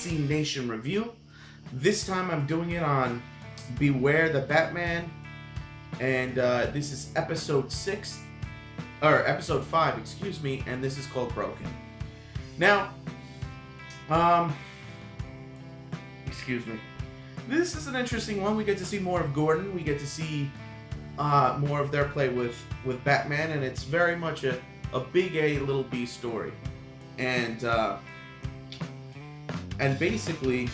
DC Nation review. This time I'm doing it on Beware the Batman, and this is episode 5, excuse me, and this is called Broken. Now, excuse me. This is an interesting one. We get to see more of Gordon. We get to see more of their play with Batman, and it's very much a big A, little B story. And basically,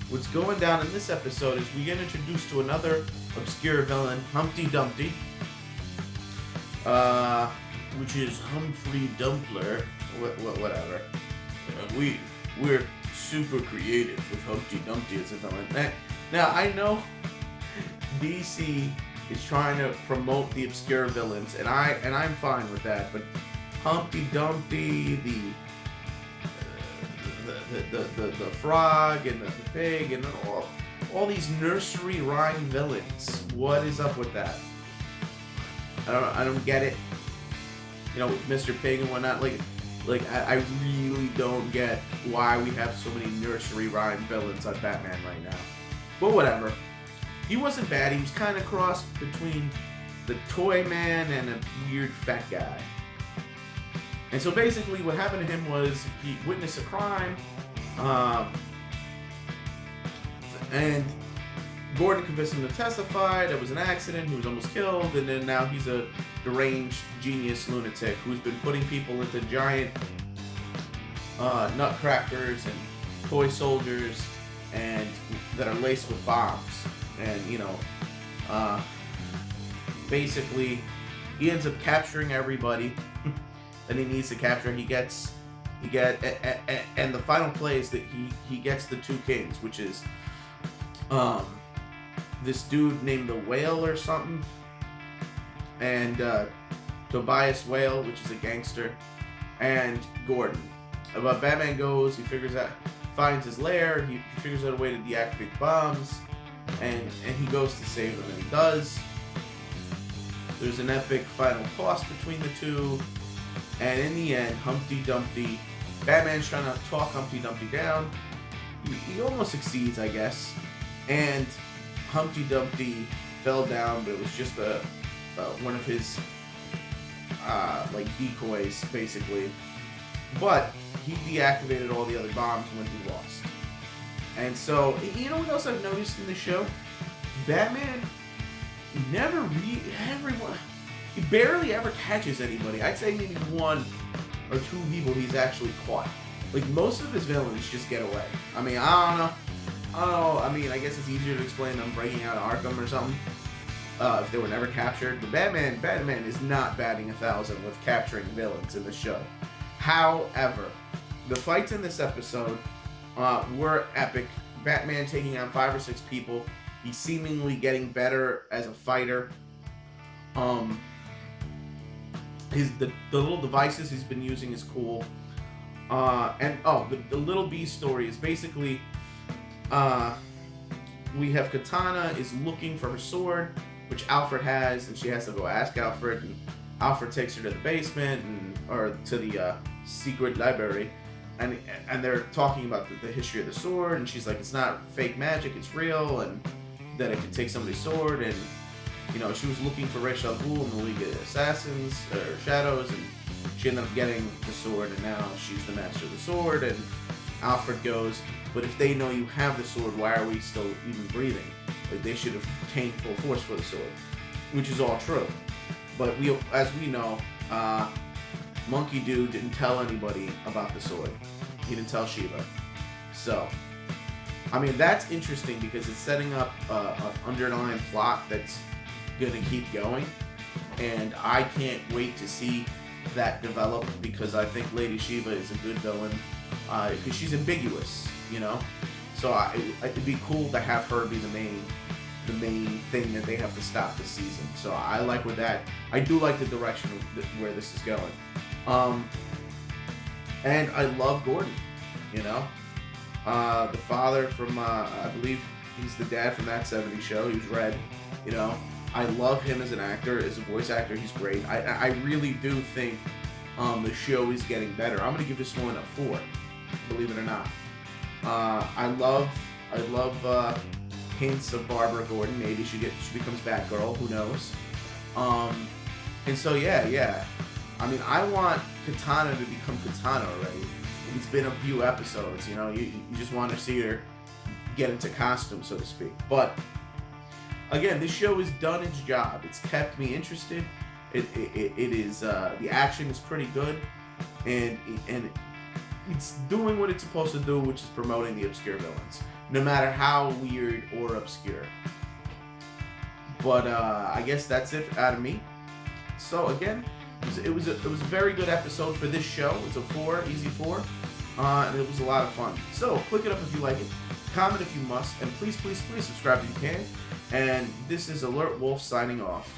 what's going down in this episode is we get introduced to another obscure villain, Humpty Dumpty, which is Humphrey Dumpler, whatever. We're super creative with Humpty Dumpty as a villain. Now I know DC is trying to promote the obscure villains, and I'm fine with that. But Humpty Dumpty, the frog and the pig and all these nursery rhyme villains. What is up with that? I don't get it. You know, with Mr. Pig and whatnot. I really don't get why we have so many nursery rhyme villains on Batman right now. But whatever. He wasn't bad. He was kind of crossed between the Toy Man and a weird fat guy. And so basically what happened to him was he witnessed a crime, and Gordon convinced him to testify. There was an accident. He was almost killed, and then now he's a deranged genius lunatic who's been putting people into giant nutcrackers and toy soldiers and that are laced with bombs. And basically he ends up capturing everybody that he needs to capture. And the final play is that he gets the two kings, which is this dude named the Whale or something, and Tobias Whale, which is a gangster, and Gordon. But Batman goes, he finds his lair, he figures out a way to deactivate the bombs, and he goes to save them, and he does. There's an epic final toss between the two, and in the end, Humpty Dumpty, Batman's trying to talk Humpty Dumpty down. He almost succeeds, I guess, and Humpty Dumpty fell down, but it was just one of his decoys, basically. But he deactivated all the other bombs when he lost. And so, you know what else I've noticed in the show? Batman he barely ever catches anybody. I'd say maybe one or two people he's actually caught. Like, most of his villains just get away. I mean, I don't know. I mean, I guess it's easier to explain them breaking out of Arkham or something, if they were never captured. But Batman is not batting 1,000 with capturing villains in the show. However, the fights in this episode were epic. Batman taking on 5 or 6 people. He's seemingly getting better as a fighter. The little devices he's been using is cool. The little B story is basically we have Katana is looking for her sword, which Alfred has, and she has to go ask Alfred, and Alfred takes her to the basement or to the secret library, and they're talking about the history of the sword, and she's like, it's not fake magic, it's real, and that it could take somebody's sword. And she was looking for Ra's al Ghul in the League of Assassins or Shadows, and she ended up getting the sword, and now she's the master of the sword. And Alfred goes, but if they know you have the sword, why are we still even breathing? Like, they should have obtained full force for the sword, which is all true. But as we know, Monkey Dude didn't tell anybody about the sword. He didn't tell Shiva. So, I mean, that's interesting because it's setting up an underlying plot that's going to keep going. And I can't wait to see that develop, because I think Lady Shiva is a good villain, because she's ambiguous, So it'd be cool to have her be the main thing that they have to stop this season. So I like with that. I do like the direction of where this is going. And I love Gordon, the father from, I believe he's the dad from that 70s show. He was Red, I love him as an actor, as a voice actor. He's great. I really do think the show is getting better. I'm going to give this one a 4. believe it or not. I love hints of Barbara Gordon. Maybe she becomes Batgirl. Who knows? And so yeah. I mean, I want Katana to become Katana already. It's been a few episodes, you know. You just want to see her get into costume, so to speak. But again, this show has done its job. It's kept me interested. It is the action is pretty good, and it's doing what it's supposed to do, which is promoting the obscure villains, no matter how weird or obscure. But I guess that's it out of me. So again, it was a very good episode for this show. It's a 4, easy 4, and it was a lot of fun. So click it up if you like it, comment if you must, and please subscribe if you can. And this is Alert Wolf signing off.